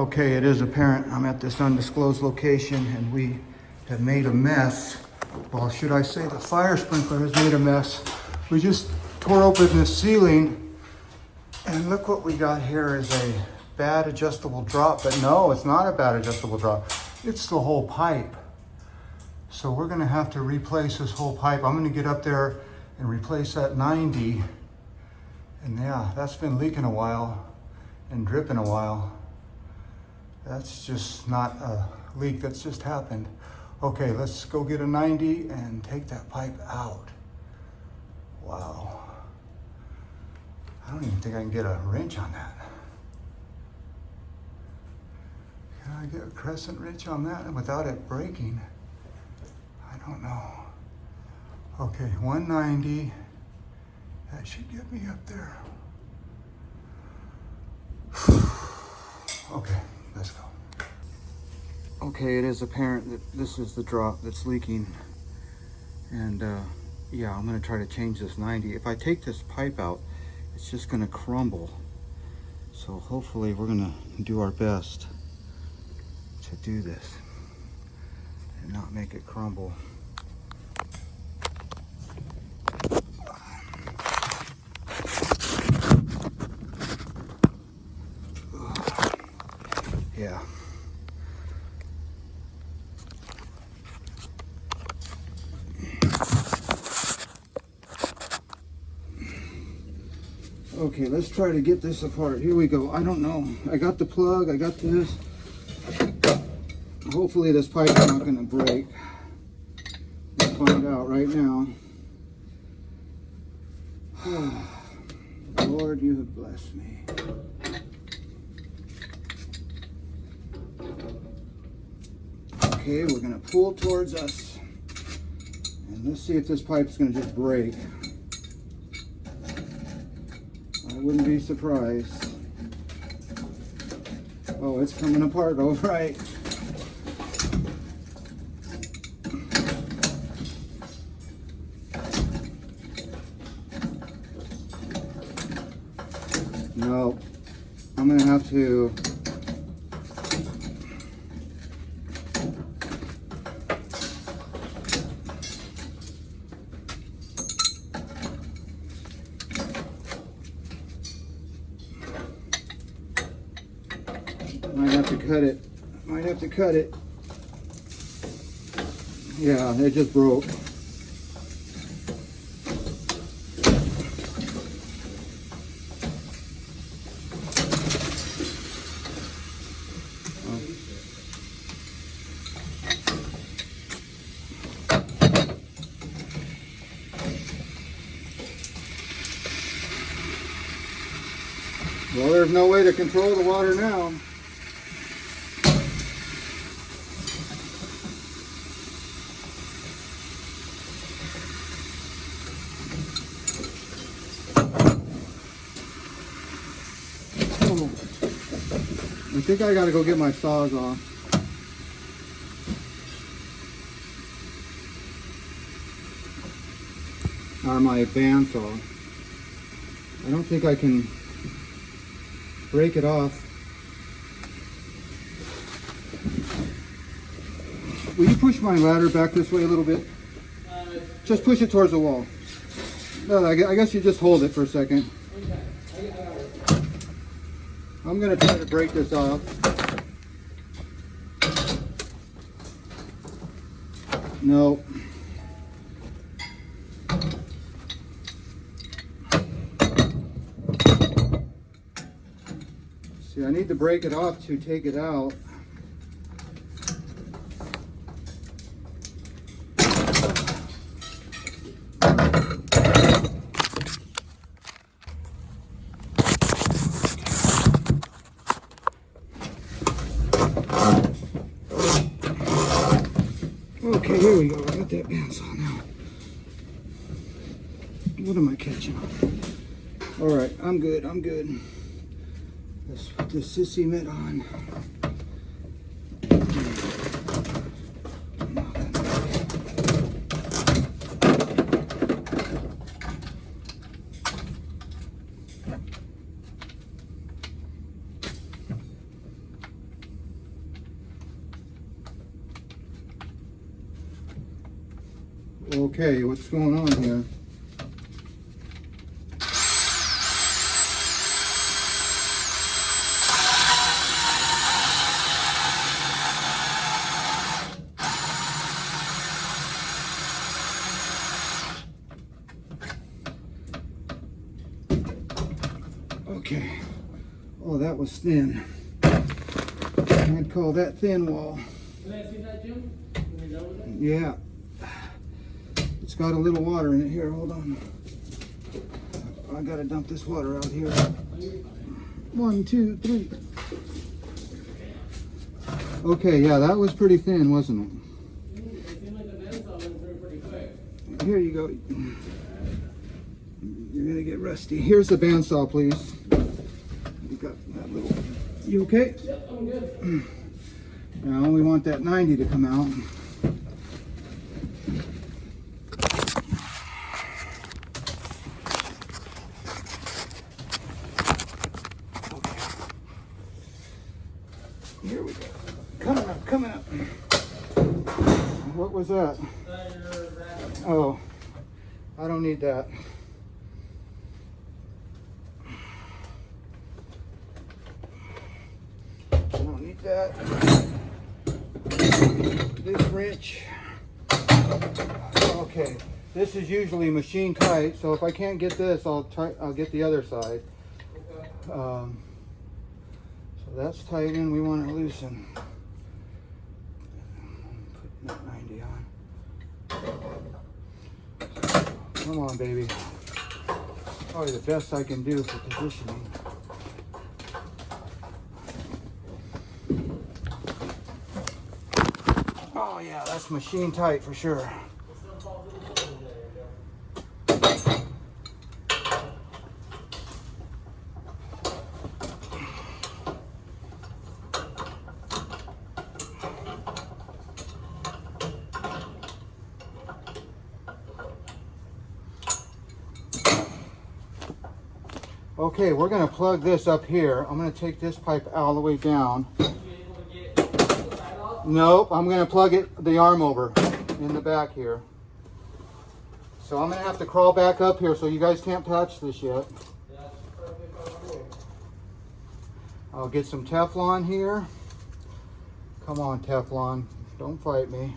Okay, it is apparent I'm at this undisclosed location and we have made a mess. Well, should I say the fire sprinkler has made a mess. We just tore open the ceiling and look what we got here is a bad adjustable drop. But no, it's not a bad adjustable drop. It's the whole pipe. So we're gonna have to replace this whole pipe. I'm gonna get up there and replace that 90. And yeah, that's been leaking a while and dripping a while. That's just not a leak, that's just happened. Okay, let's go get a 90 and take that pipe out. Wow. I don't even think I can get a wrench on that. Can I get a crescent wrench on that without it breaking? I don't know. Okay, 190. That should get me up there. Okay. Let's go. Okay, it is apparent that this is the drop that's leaking. And yeah, I'm gonna try to change this 90. If I take this pipe out, it's just gonna crumble. So hopefully we're gonna do our best to do this and not make it crumble. Yeah. Okay, let's try to get this apart. Here we go. I don't know. I got the plug, I got this. Hopefully this pipe is not gonna break. We'll find out right now. Lord, you have blessed me. Okay, we're gonna pull towards us. And let's see if this pipe's gonna just break. I wouldn't be surprised. Oh, it's coming apart, all right. No, I'm gonna have to cut it. Might have to cut it. Yeah, it just broke. Well, there's no way to control the water now. I think I gotta go get my saws off. Or my bandsaw. I don't think I can break it off. Will you push my ladder back this way a little bit? Just push it towards the wall. No, I guess you just hold it for a second. I'm gonna try to break this off. No. See, I need to break it off to take it out. Okay, here we go. I got that bandsaw now. What am I catching? All right, I'm good. I'm good. Let's put the sissy mitt on. Okay, what's going on here? Okay. Oh, that was thin. I'd call that thin wall. Can I see that, Jim? When you're done with it? Yeah. It's got a little water in it here. Hold on. I gotta dump this water out here. 1, 2, 3. Okay, yeah, that was pretty thin, wasn't it? It seemed like the bandsaw went through pretty quick. Here you go. You're gonna get rusty. Here's the bandsaw, please. You got that little. You okay? Yep, I'm good. Now we want that 90 to come out. Here we go. Coming up, coming up. What was that? Oh, I don't need that. I don't need that. This wrench. Okay, this is usually machine tight, so if I can't get this, I'll get the other side. So that's tight in. We want to loosen. Put that 90 on. Come on, baby. Probably the best I can do for positioning. Oh yeah, that's machine tight for sure. Okay, we're going to plug this up here. I'm going to take this pipe all the way down. Nope, I'm going to plug it, the arm over in the back here. So I'm going to have to crawl back up here, so you guys can't touch this yet. I'll get some Teflon here. Come on, Teflon, don't fight me.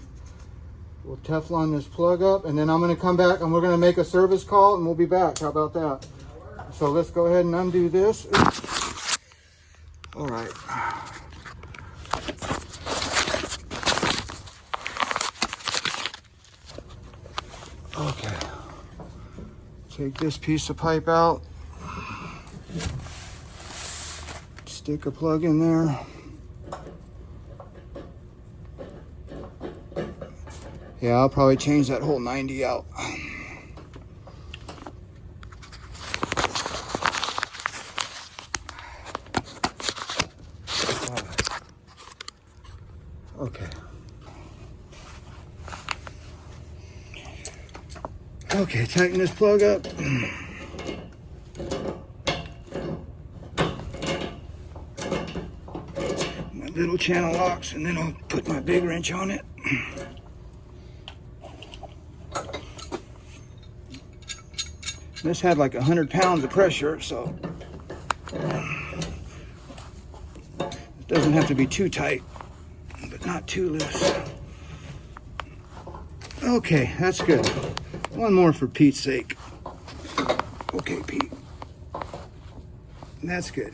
We'll Teflon this plug up, and then I'm going to come back and we're going to make a service call and we'll be back. How about that? So let's go ahead and undo this. All right. Okay. Take this piece of pipe out. Stick a plug in there. Yeah, I'll probably change that whole 90 out. Okay. Okay, tighten this plug up. My little channel locks, and then I'll put my big wrench on it. This had like 100 pounds of pressure, so it doesn't have to be too tight, but not too loose. Okay, that's good. One more for Pete's sake. Okay, Pete. That's good.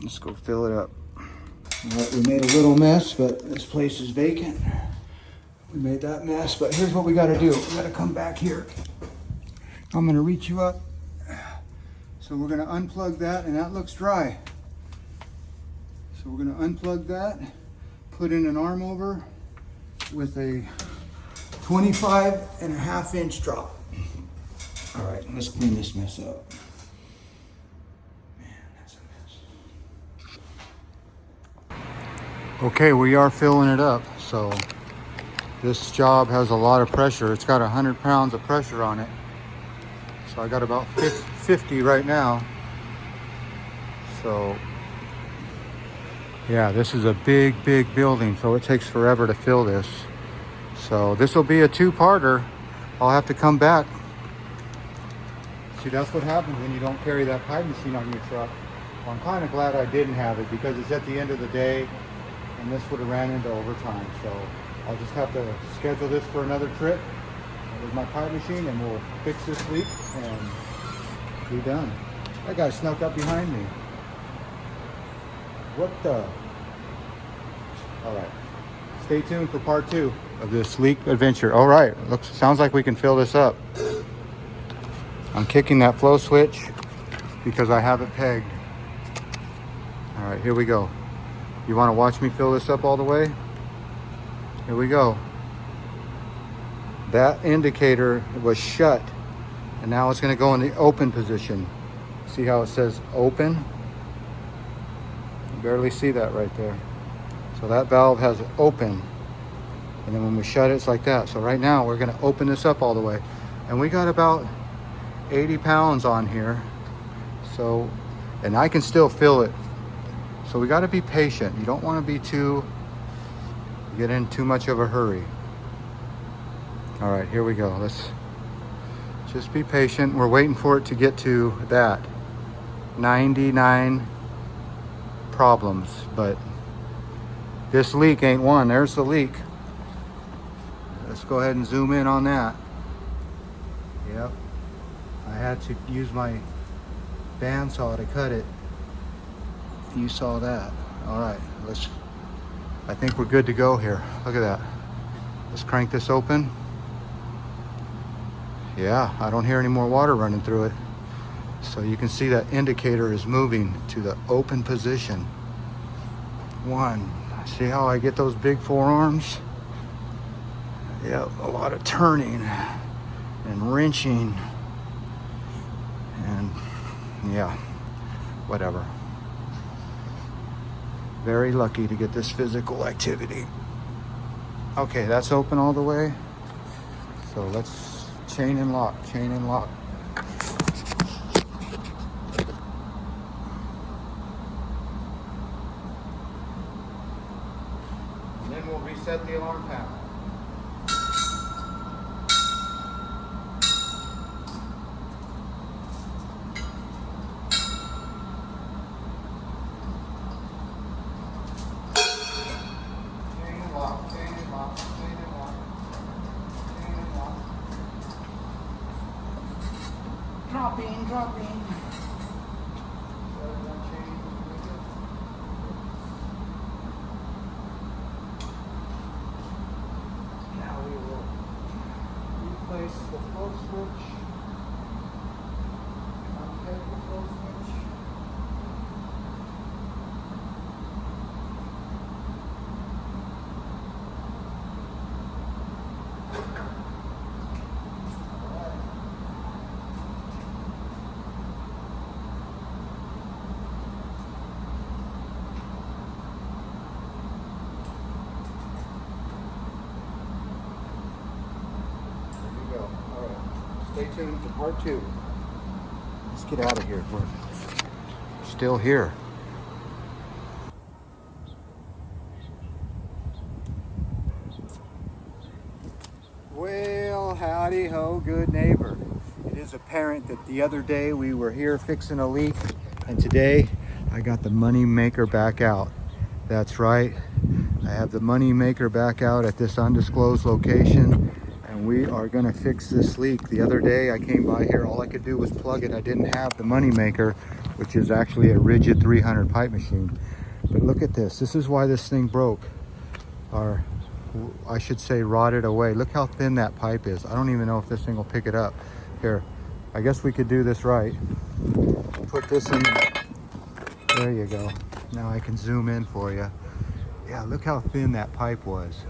Let's go fill it up. All right, we made a little mess, but this place is vacant. We made that mess, but here's what we got to do. We got to come back here. I'm going to reach you up. So we're going to unplug that, and that looks dry. So we're going to unplug that, put in an arm over with a 25.5-inch drop. All right, let's clean this mess up. Man, that's a mess. Okay, we are filling it up. So this job has a lot of pressure. It's got 100 pounds of pressure on it. So I got about 50 right now. So Yeah, this is a big, big building, so it takes forever to fill this. So this will be a two-parter. I'll have to come back. See, that's what happens when you don't carry that pipe machine on your truck. Well, I'm kind of glad I didn't have it because it's at the end of the day and this would have ran into overtime. So I'll just have to schedule this for another trip with my pipe machine and we'll fix this leak and be done. That guy snuck up behind me. What the? All right. Stay tuned for part 2 of this leak adventure. All right. Sounds like we can fill this up. I'm kicking that flow switch because I have it pegged. All right, here we go. You want to watch me fill this up all the way? Here we go. That indicator was shut and now it's going to go in the open position. See how it says open? You barely see that right there. So that valve has open. And then when we shut it, it's like that. So right now we're going to open this up all the way. And we got about 80 pounds on here. So, and I can still fill it. So we got to be patient. You don't want to be get in too much of a hurry. All right, here we go. Let's just be patient. We're waiting for it to get to that 99 problems, but this leak ain't one. There's the leak. Let's go ahead and zoom in on that. Yep. I had to use my bandsaw to cut it. You saw that. All right, I think we're good to go here. Look at that. Let's crank this open. Yeah, I don't hear any more water running through it. So you can see that indicator is moving to the open position. 1. See how I get those big forearms? Yeah, a lot of turning and wrenching. And yeah, whatever. Very lucky to get this physical activity. Okay, that's open all the way. So let's chain and lock, chain and lock. And then we'll reset the alarm panel. Dropping. Now we will replace the flow switch. Unpeg the flow switch. Stay tuned to part 2. Let's get out of here. We're still here. Well, howdy ho, good neighbor. It is apparent that the other day we were here fixing a leak, and today I got the money maker back out. That's right. I have the money maker back out at this undisclosed location. And we are gonna fix this leak. The other day I came by here, all I could do was plug it. I didn't have the money maker, which is actually a rigid 300 pipe machine. But look at this. This is why this thing broke, or I should say rotted away. Look how thin that pipe is. I don't even know if this thing will pick it up. Here, I guess we could do this right. Put this in, there you go. Now I can zoom in for you. Yeah, look how thin that pipe was.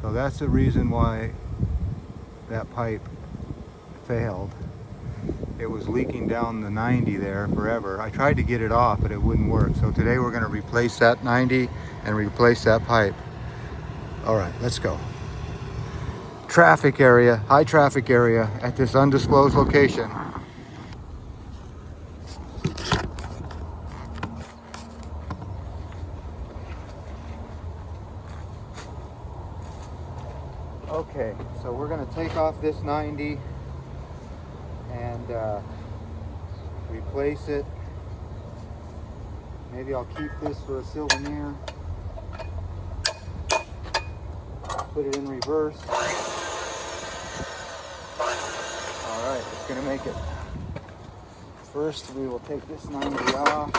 So that's the reason why that pipe failed. It was leaking down the 90 there forever. I tried to get it off, but it wouldn't work. So today we're gonna replace that 90 and replace that pipe. All right, let's go. Traffic area, high traffic area at this undisclosed location. Okay, so we're gonna take off this 90 and replace it. Maybe I'll keep this for a souvenir. Put it in reverse. All right, it's gonna make it. First, we will take this 90 off.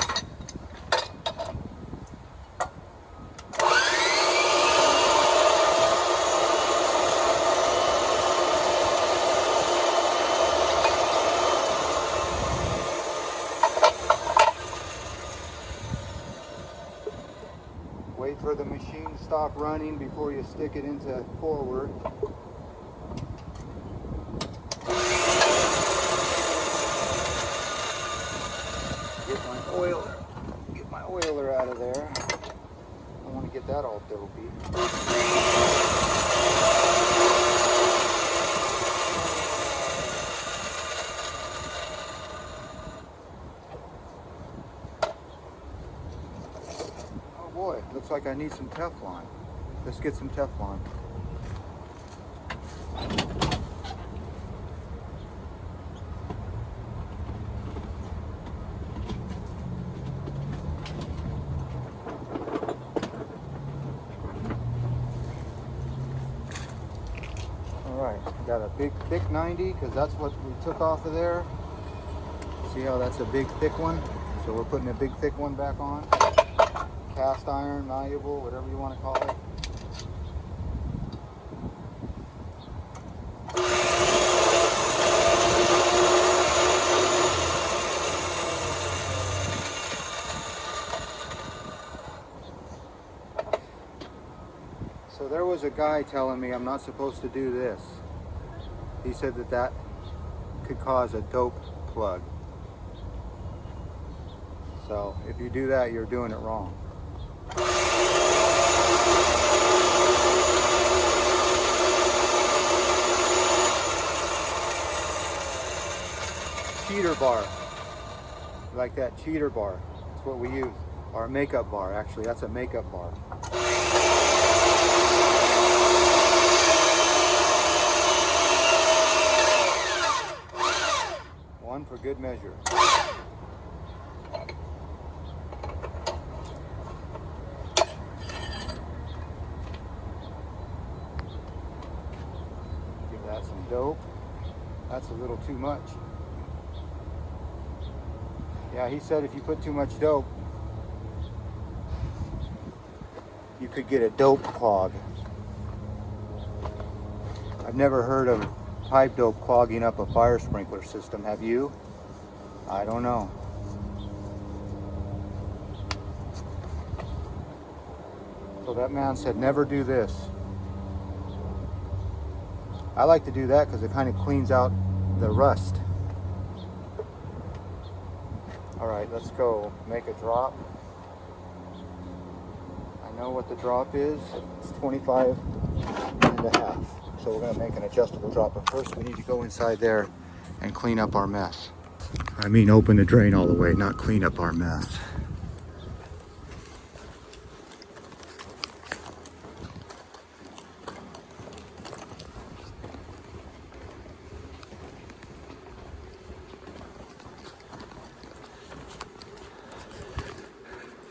Wait for the machine to stop running before you stick it into forward. Get my oiler out of there. I don't want to get that all dopey. Oh boy, looks like I need some Teflon. Let's get some Teflon. Got a big thick 90 because that's what we took off of there. See how that's a big thick one? So we're putting a big thick one back on. Cast iron, malleable, whatever you want to call it. So there was a guy telling me I'm not supposed to do this. He said that that could cause a dope plug. So if you do that, you're doing it wrong. Cheater bar. Like that cheater bar. That's what we use. Our makeup bar, actually. That's a makeup bar. One for good measure. Give that some dope. That's a little too much. Yeah, he said if you put too much dope, you could get a dope clog. I've never heard of pipe dope clogging up a fire sprinkler system. Have you? I don't know. So that man said never do this. I like to do that because it kind of cleans out the rust. All right, let's go make a drop. I know what the drop is. It's 25 and a half. So we're gonna make an adjustable drop, but first we need to go inside there and clean up our mess. I mean open the drain all the way, not clean up our mess.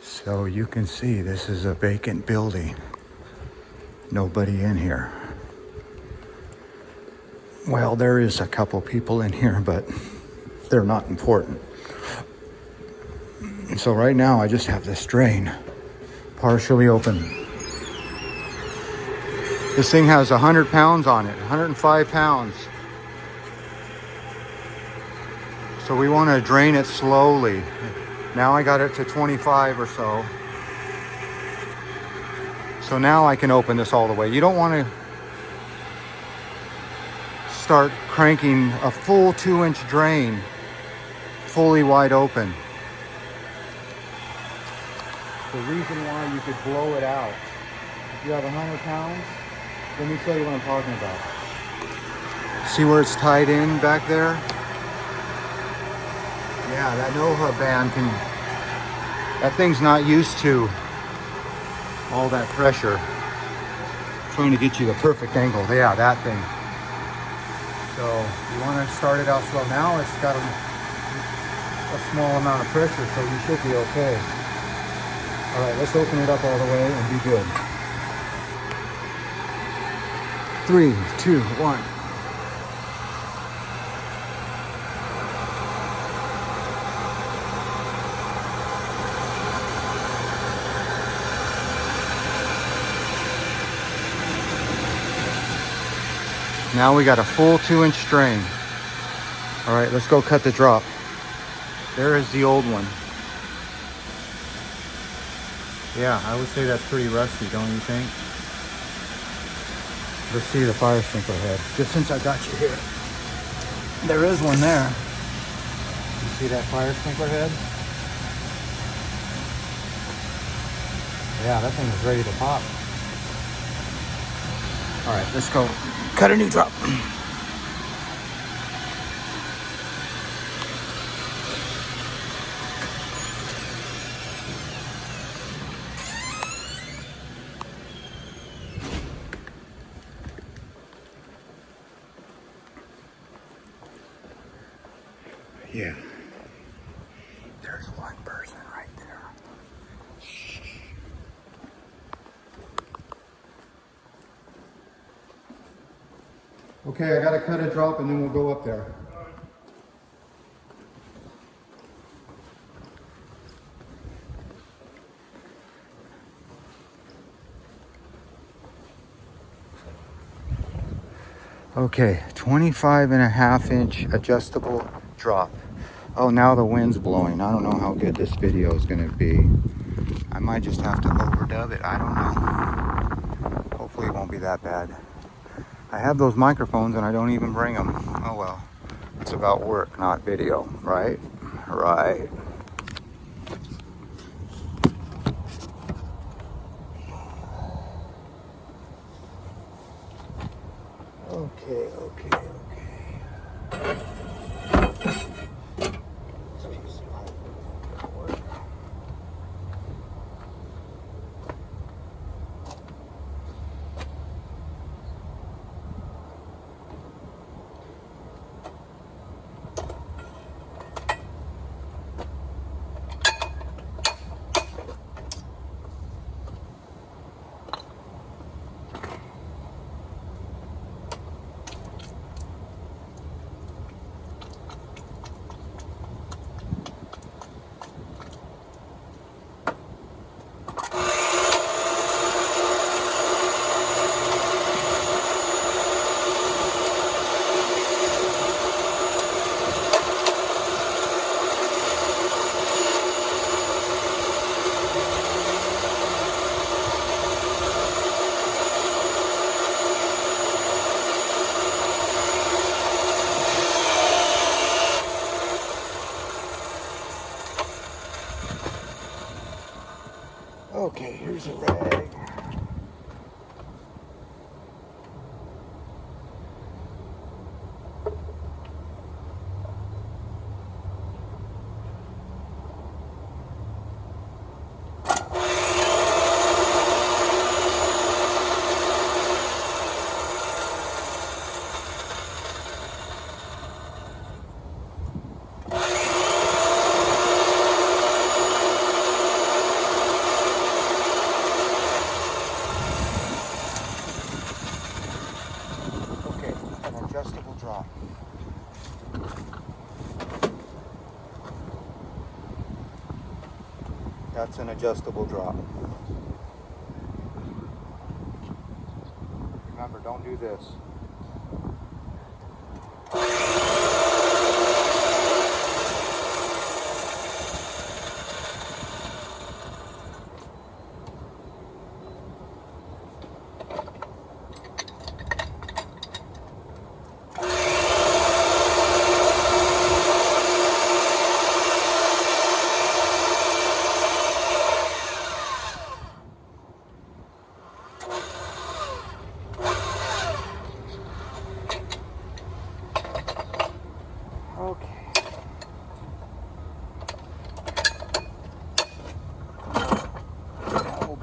So you can see this is a vacant building. Nobody in here. Well, there is a couple people in here, but they're not important. So right now I just have this drain partially open. This thing has 100 pounds on it, 105 pounds. So we want to drain it slowly. Now I got it to 25 or so. So now I can open this all the way. You don't want to start cranking a full 2-inch drain fully wide open. The reason why you could blow it out. If you have 100 pounds, let me show you what I'm talking about. See where it's tied in back there? Yeah, that Nova band can, that thing's not used to all that pressure. trying to get you the perfect angle. Yeah, that thing. So you want to start it out slow. Now it's got a small amount of pressure, so you should be okay. All right, let's open it up all the way and be good. 3, 2, 1. Now we got a full 2-inch strain. All right, let's go cut the drop. There is the old one. Yeah, I would say that's pretty rusty, don't you think? Let's see the fire sprinkler head. Just since I got you here. There is one there. You see that fire sprinkler head? Yeah, that thing is ready to pop. All right, let's go cut a new drop. Yeah. There's one person right there. Okay, I gotta cut a drop and then we'll go up there. Okay, 25.5-inch adjustable drop. Oh, now the wind's blowing. I don't know how good this video is gonna be. I might just have to overdub it. I don't know. Hopefully it won't be that bad. I have those microphones and I don't even bring them. Oh well. It's about work, not video, right? Right. Okay. Okay, here's a rag. Adjustable drop. That's an adjustable drop. Remember, don't do this.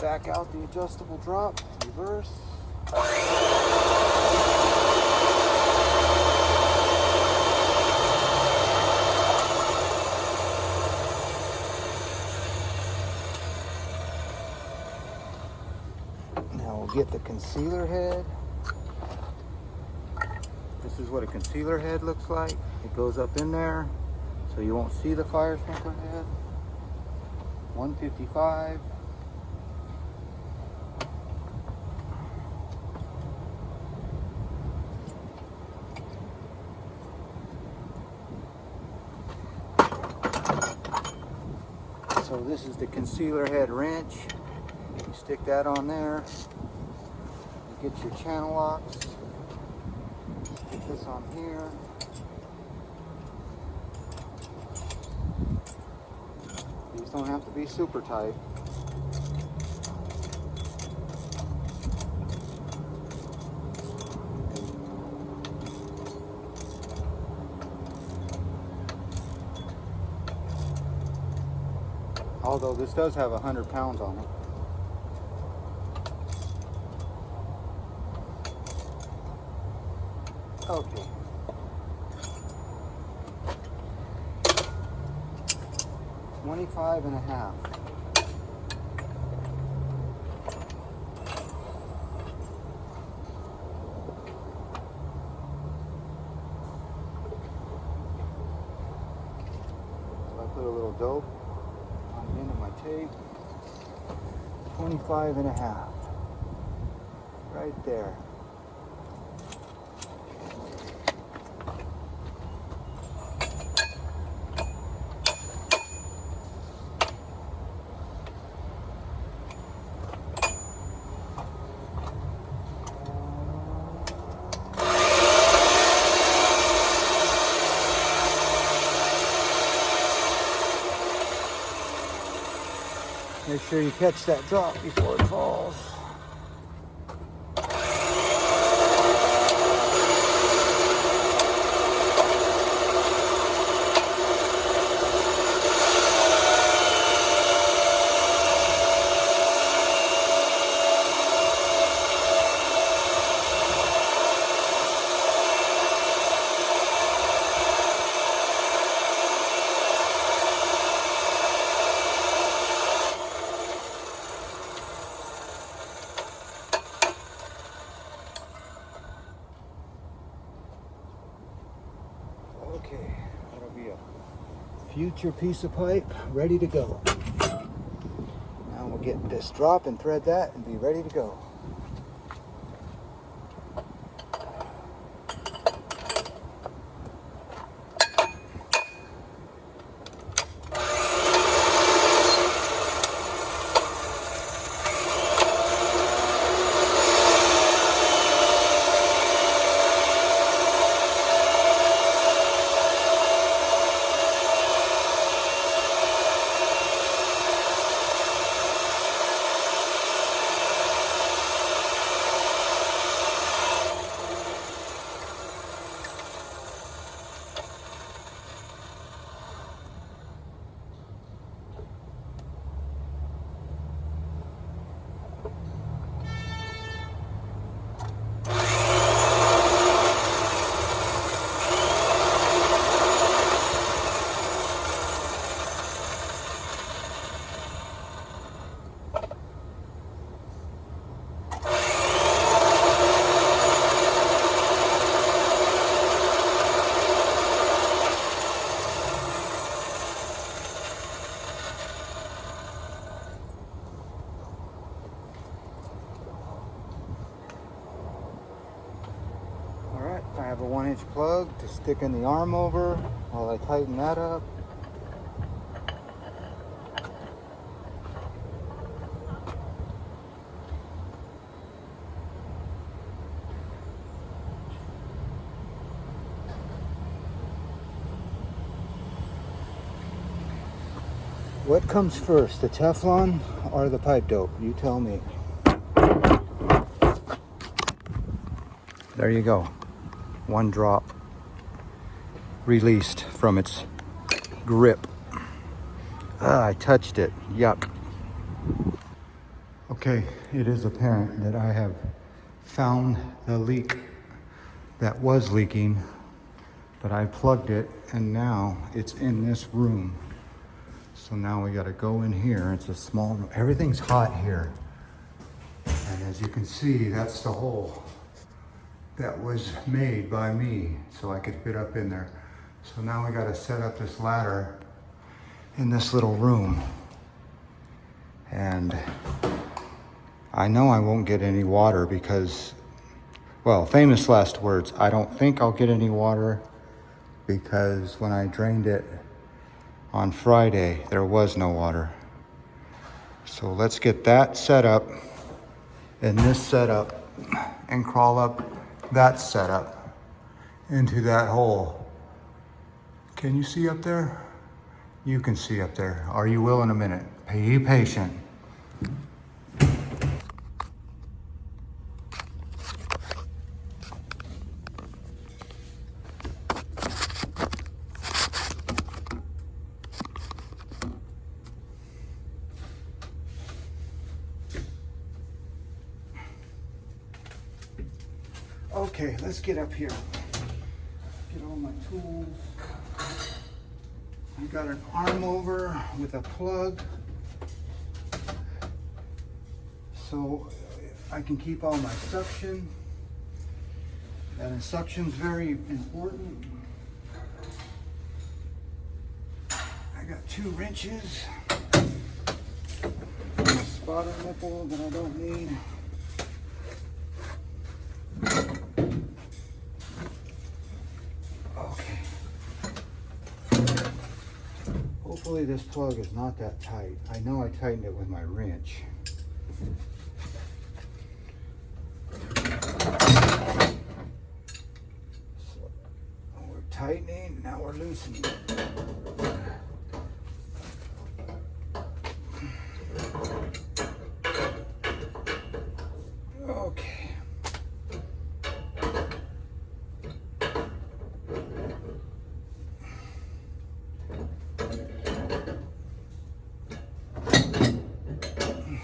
Back out the adjustable drop, reverse. Now we'll get the concealer head. This is what a concealer head looks like. It goes up in there, so you won't see the fire sprinkler head. 155. So this is the concealer head wrench. You stick that on there. You get your channel locks. Get this on here. These don't have to be super tight. Although this does have 100 pounds on it. Okay. $25.50. So I put a little dope on the end of my tape. 25.50. Right there. Make sure you catch that drop before it falls. Okay, that'll be a future piece of pipe ready to go. Now we'll get this drop and thread that and be ready to go. I have a 1-inch plug to stick in the arm over while I tighten that up. What comes first, the Teflon or the pipe dope? You tell me. There you go. One drop released from its grip. I touched it. Yuck. Okay, it is apparent that I have found the leak that was leaking, but I plugged it and now it's in this room. So now we gotta go in here. It's a small room. Everything's hot here. And as you can see, that's the hole that was made by me so I could fit up in there. So now we gotta set up this ladder in this little room. And I know I won't get any water because, well, famous last words, I don't think I'll get any water because when I drained it on Friday, there was no water. So let's get that set up and this set up and crawl up that setup into that hole. Can you see up there? You can see up there. Are you will in a minute? Be patient. Okay, let's get up here. Get all my tools. I got an arm over with a plug so I can keep all my suction. And suction's very important. I got 2 wrenches. A spotter nipple that I don't need. Okay. Hopefully this plug is not that tight. I know I tightened it with my wrench. So we're tightening, now we're loosening. Okay.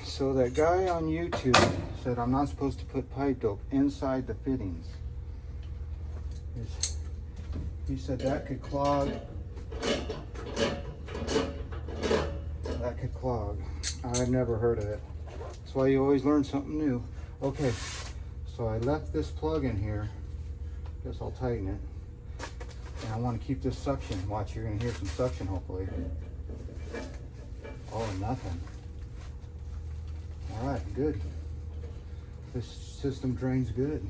So that guy on YouTube said I'm not supposed to put pipe dope inside the fittings. He said that could clog. That could clog. I've never heard of it. That's why you always learn something new. Okay, so I left this plug in here. Guess I'll tighten it. And I want to keep this suction. Watch, you're going to hear some suction hopefully. Oh, nothing. All right, good. This system drains good.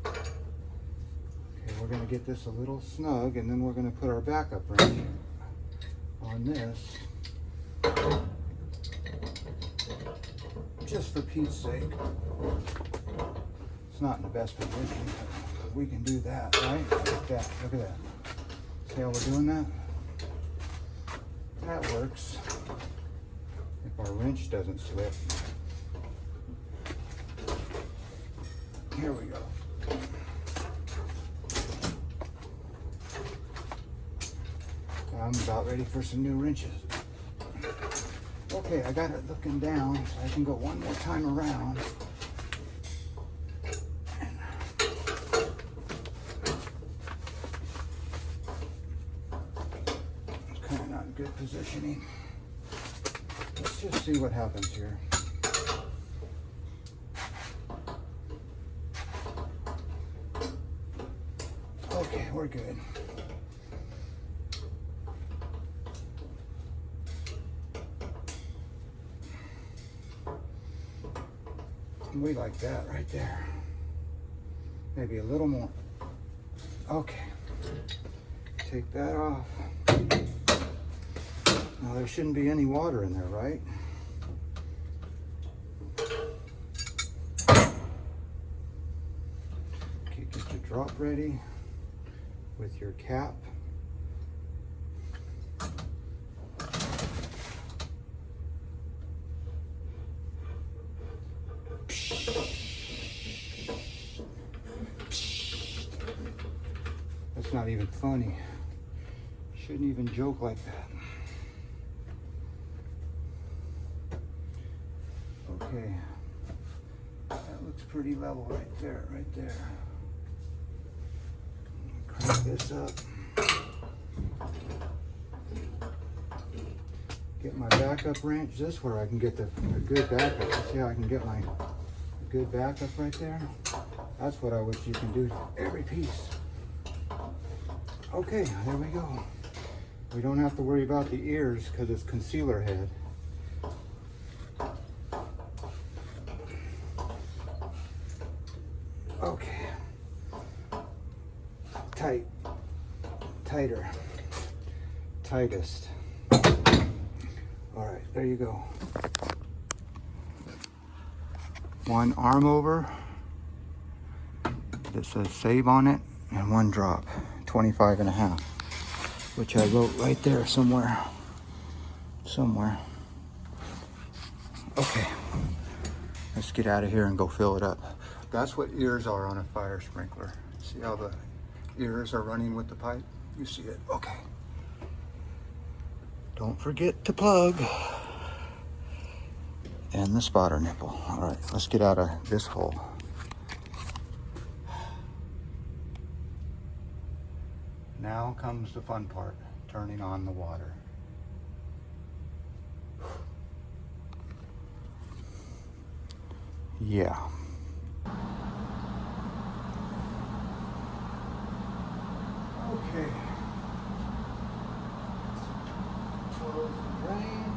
Okay, we're going to get this a little snug and then we're going to put our backup wrench on this. Just for Pete's sake. It's not in the best position, but we can do that, right? Like that, look at that. See how we're doing that? That works. If our wrench doesn't slip. Here we go. I'm about ready for some new wrenches. Okay, I got it looking down, so I can go one more time around. Good positioning. Let's just see what happens here. Okay, we're good. We like that right there. Maybe a little more. Okay. Take that off. Now there shouldn't be any water in there, right? Okay, get your drop ready with your cap. Let's That's not even funny. Shouldn't even joke like that. Okay. That looks pretty level right there, right there. Crank this up. Get my backup wrench. This is where I can get a good backup. You see how I can get my good backup right there? That's what I wish you can do to every piece. Okay, there we go. We don't have to worry about the ears because it's concealer head. Okay. Tight. Tighter. Tightest. All right, there you go. One arm over that says save on it, and one drop, 25.5, which I wrote right there somewhere. Okay, let's get out of here and go fill it up. That's what ears are on a fire sprinkler. See how the ears are running with the pipe? You see it? Okay. Don't forget to plug. And the spotter nipple. All right, let's get out of this hole. Now comes the fun part, turning on the water. Yeah. Okay. Close the drain.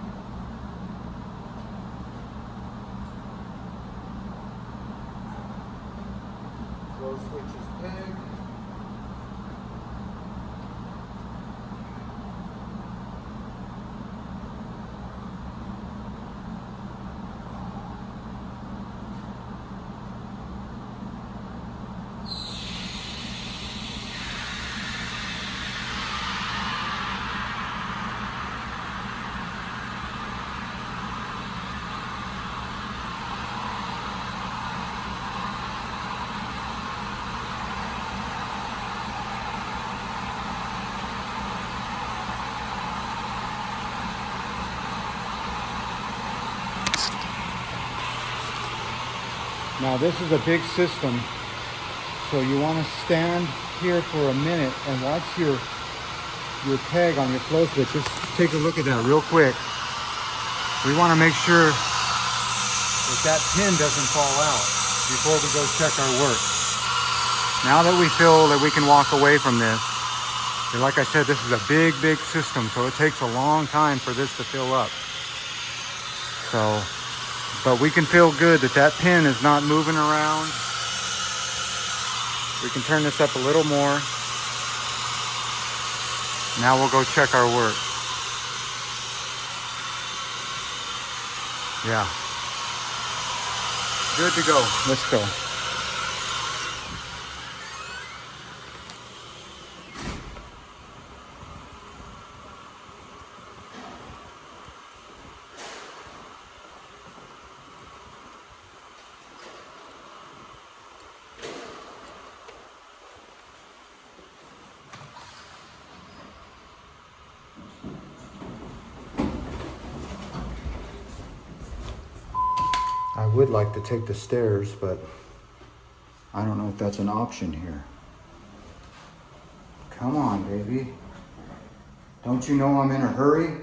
Flow switch is pegged. Now this is a big system, so you want to stand here for a minute and watch your peg on your flow switch. Just take a look at that real quick. We want to make sure that pin doesn't fall out before we go check our work. Now that we feel that we can walk away from this, and like I said, this is a big system, so it takes a long time for this to fill up. But we can feel good that pin is not moving around. We can turn this up a little more. Now we'll go check our work. Yeah. Good to go. Let's go. I would like to take the stairs, but I don't know if that's an option here. Come on, baby. Don't you know I'm in a hurry?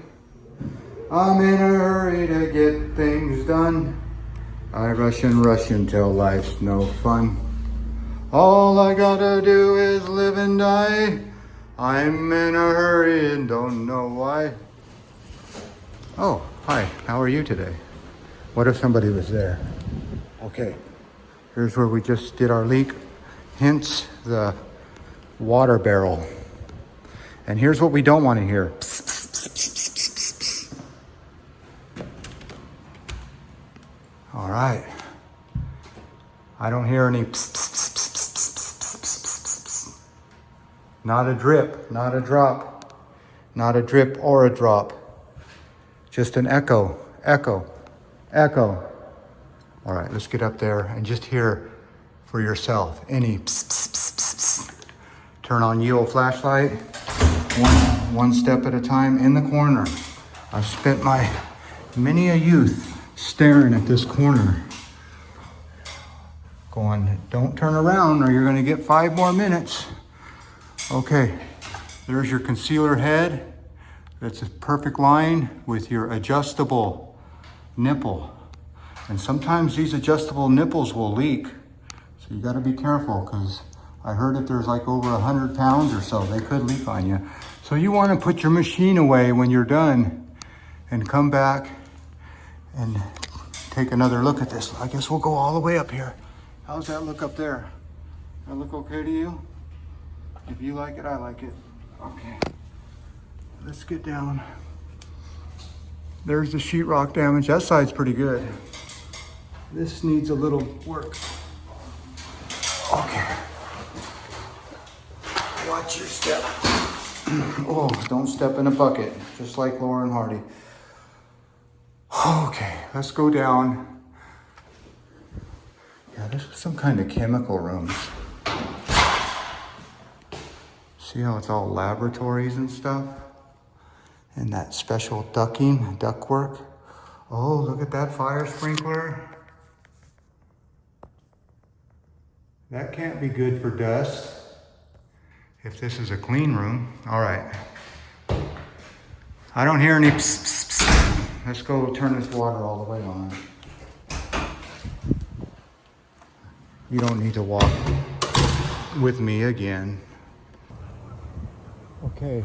I'm in a hurry to get things done. I rush until life's no fun. All I gotta do is live and die. I'm in a hurry and don't know why. Oh, hi, how are you today? What if somebody was there? Okay, here's where we just did our leak, hence the water barrel. And here's what we don't want to hear. All right. I don't hear any. Not a drip, not a drop, not a drip or a drop. Just an echo, echo. Echo. All right, let's get up there and just hear for yourself any Turn on yield flashlight, one step at a time in the corner. I've spent many a youth staring at this corner, going, don't turn around or you're gonna get 5 more minutes. Okay, there's your concealer head. That's a perfect line with your adjustable nipple. And sometimes these adjustable nipples will leak. So you gotta be careful, because I heard if there's like over 100 pounds or so, they could leak on you. So you wanna put your machine away when you're done and come back and take another look at this. I guess we'll go all the way up here. How's that look up there? That look okay to you? If you like it, I like it. Okay, let's get down. There's the sheetrock damage. That side's pretty good. This needs a little work. Okay. Watch your step. Oh, don't step in a bucket, just like Lauren Hardy. Okay, let's go down. Yeah, this was some kind of chemical rooms. See how it's all laboratories and stuff? And that special ductwork. Oh, look at that fire sprinkler. That can't be good for dust. If this is a clean room. All right. I don't hear any pss, pss, pss. Let's go turn this water all the way on. You don't need to walk with me again. Okay.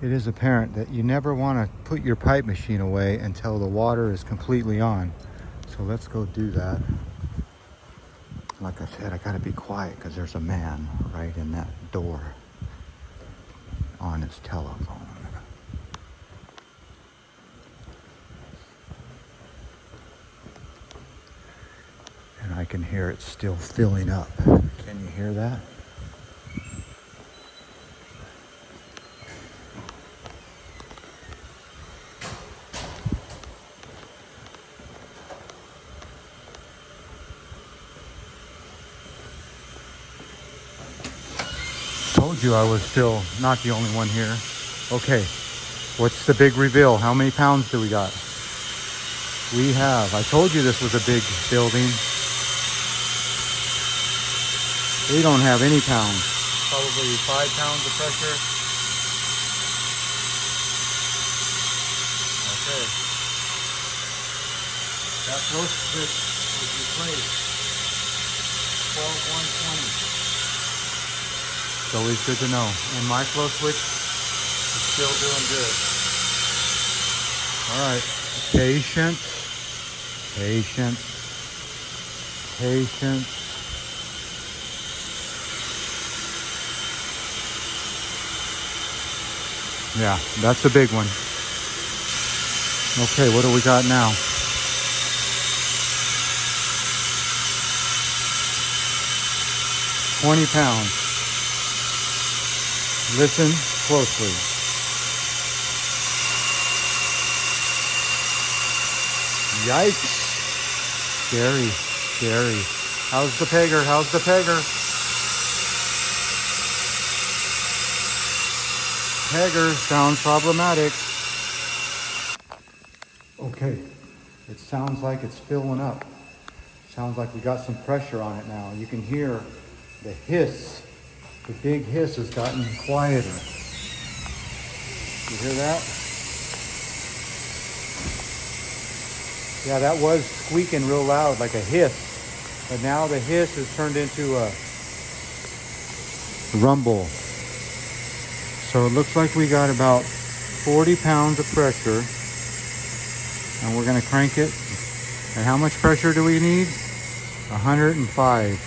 It is apparent that you never want to put your pipe machine away until the water is completely on. So let's go do that. Like I said, I gotta be quiet because there's a man right in that door on his telephone. And I can hear it still filling up. Can you hear that? Told you I was still not the only one here. Okay, what's the big reveal? How many pounds do we got? We have, I told you this was a big building. We don't have any pounds. Probably 5 pounds of pressure. Okay. That flow switch was replaced. 12-120. It's always good to know. And my flow switch is still doing good. All right, patience, patience, patience. Yeah, that's a big one. Okay, what do we got now? $20 pounds. Listen closely. Yikes. Scary, scary. How's the pegger? How's the pegger? Pegger sounds problematic. Okay, it sounds like it's filling up. Sounds like we got some pressure on it now. You can hear the hiss. The big hiss has gotten quieter. You hear that? Yeah, that was squeaking real loud, like a hiss. But now the hiss has turned into a rumble. So it looks like we got about 40 pounds of pressure. And we're gonna crank it. And how much pressure do we need? 105.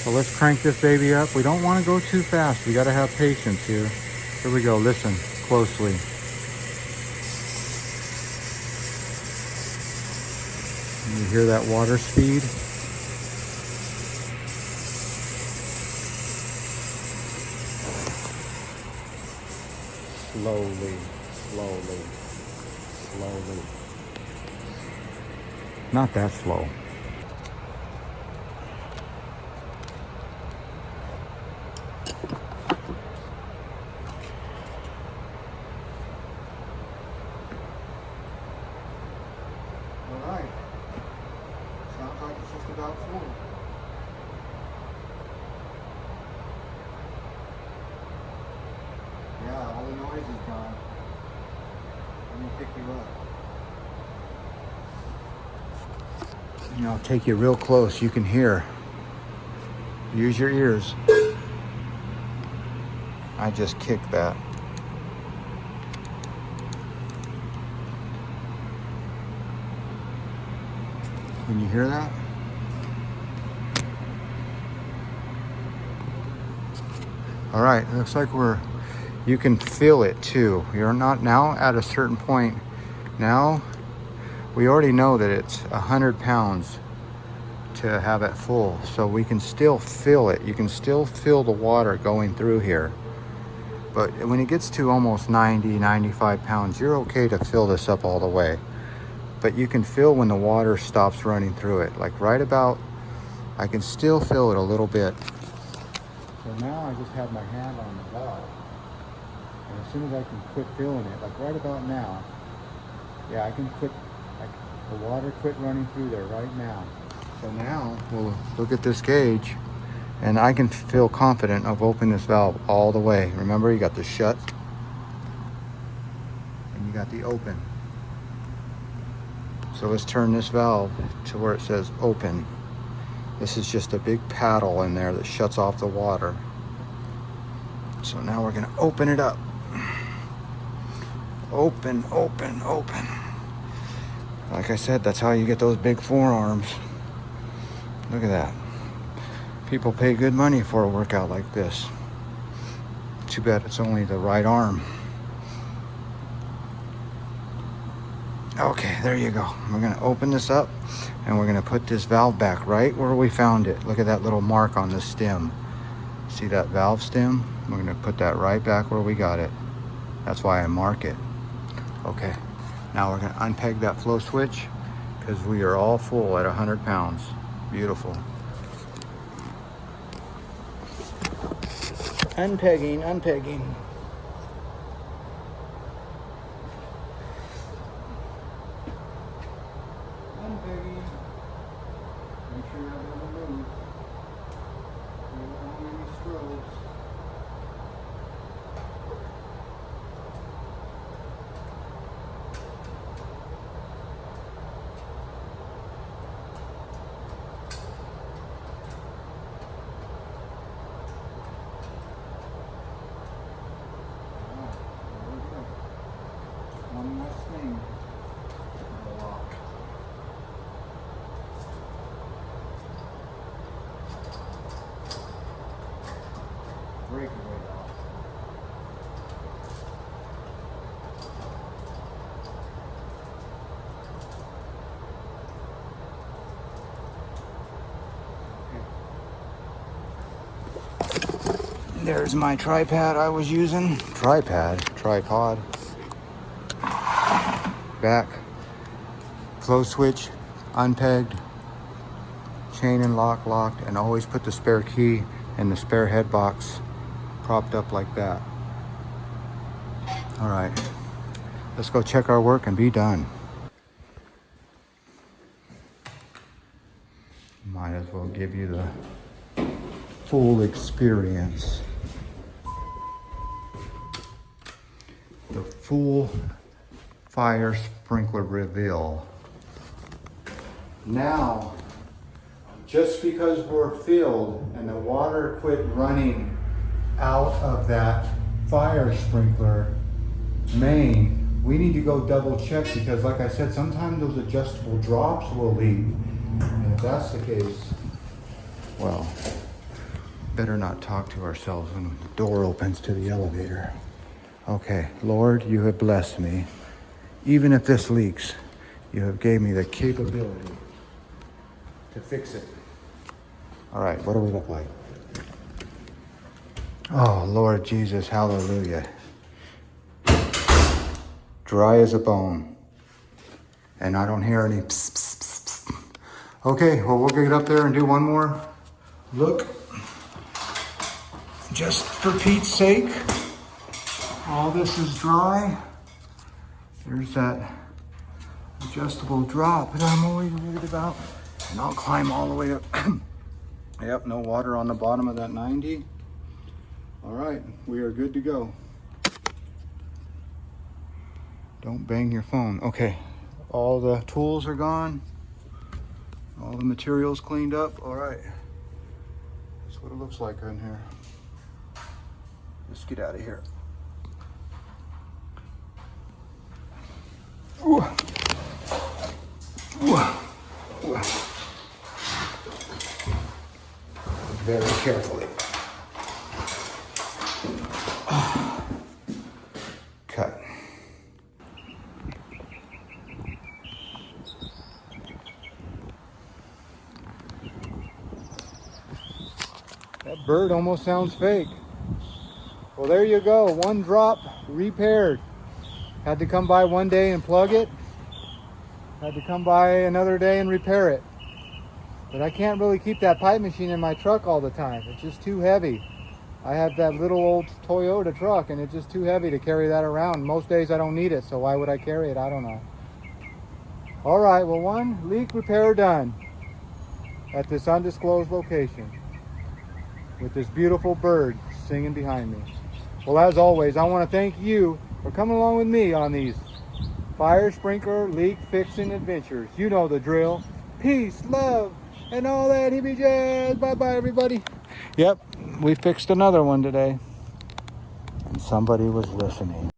So let's crank this baby up. We don't want to go too fast. We got to have patience here. Here we go. Listen closely. You hear that water speed? Slowly, slowly, slowly. Not that slow. about full. Yeah, all the noise is gone. Let me pick you up. And I'll take you real close. You can hear. Use your ears. I just kicked that. Can you hear that? All right, looks like you can feel it too. You're not now at a certain point. Now, we already know that it's 100 pounds to have it full. So we can still feel it. You can still feel the water going through here. But when it gets to almost 90, 95 pounds, you're okay to fill this up all the way. But you can feel when the water stops running through it. Like right about, I can still feel it a little bit. So now I just have my hand on the valve. And as soon as I can quit feeling it, like right about now, yeah, I can quit, the water quit running through there right now. So now we'll look at this gauge and I can feel confident of opening this valve all the way. Remember, you got the shut and you got the open. So let's turn this valve to where it says open. This is just a big paddle in there that shuts off the water. So now we're gonna open it up. Open, open, open. Like I said, that's how you get those big forearms. Look at that. People pay good money for a workout like this. Too bad it's only the right arm. Okay, there you go. We're gonna open this up and we're gonna put this valve back right where we found it. Look at that little mark on the stem. See that valve stem? We're gonna put that right back where we got it. That's why I mark it. Okay, now we're gonna unpeg that flow switch because we are all full at 100 pounds. Beautiful. Unpegging, unpegging. Unpegging. Make sure that doesn't move. We don't want any strobes. One last thing. The lock. Breakaway lock. There's my tripod I was using. Tripod. Back, flow switch, unpegged, chain and lock locked, and always put the spare key in the spare head box propped up like that. All right, let's go check our work and be done. Might as well give you the full experience. The full fire sprinkler reveal. Now, just because we're filled and the water quit running out of that fire sprinkler main, we need to go double check because like I said, sometimes those adjustable drops will leak. And if that's the case, well, better not talk to ourselves when the door opens to the elevator. Okay, Lord, you have blessed me. Even if this leaks, you have gave me the capability to fix it. All right, what do we look like? Oh, Lord Jesus, hallelujah. Dry as a bone. And I don't hear any pss, pss, pss, pss. Okay, well, we'll get up there and do one more look. Just for Pete's sake, all this is dry. There's that adjustable drop that I'm always worried about. And I'll climb all the way up. Yep, no water on the bottom of that 90. All right, we are good to go. Don't bang your phone. Okay, all the tools are gone. All the materials cleaned up. All right, that's what it looks like in here. Let's get out of here. Ooh. Ooh. Ooh. Very carefully. Cut. That bird almost sounds fake. Well, there you go. One drop repaired. Had to come by one day and plug it. Had to come by another day and repair it. But I can't really keep that pipe machine in my truck all the time. It's just too heavy. I have that little old Toyota truck and it's just too heavy to carry that around. Most days I don't need it, so why would I carry it? I don't know. All right, well, one leak repair done at this undisclosed location with this beautiful bird singing behind me. Well, as always, I want to thank you for coming along with me on these fire sprinkler leak fixing adventures. You know the drill. Peace, love, and all that hippie jazz. Bye-bye, everybody. Yep, we fixed another one today. And somebody was listening.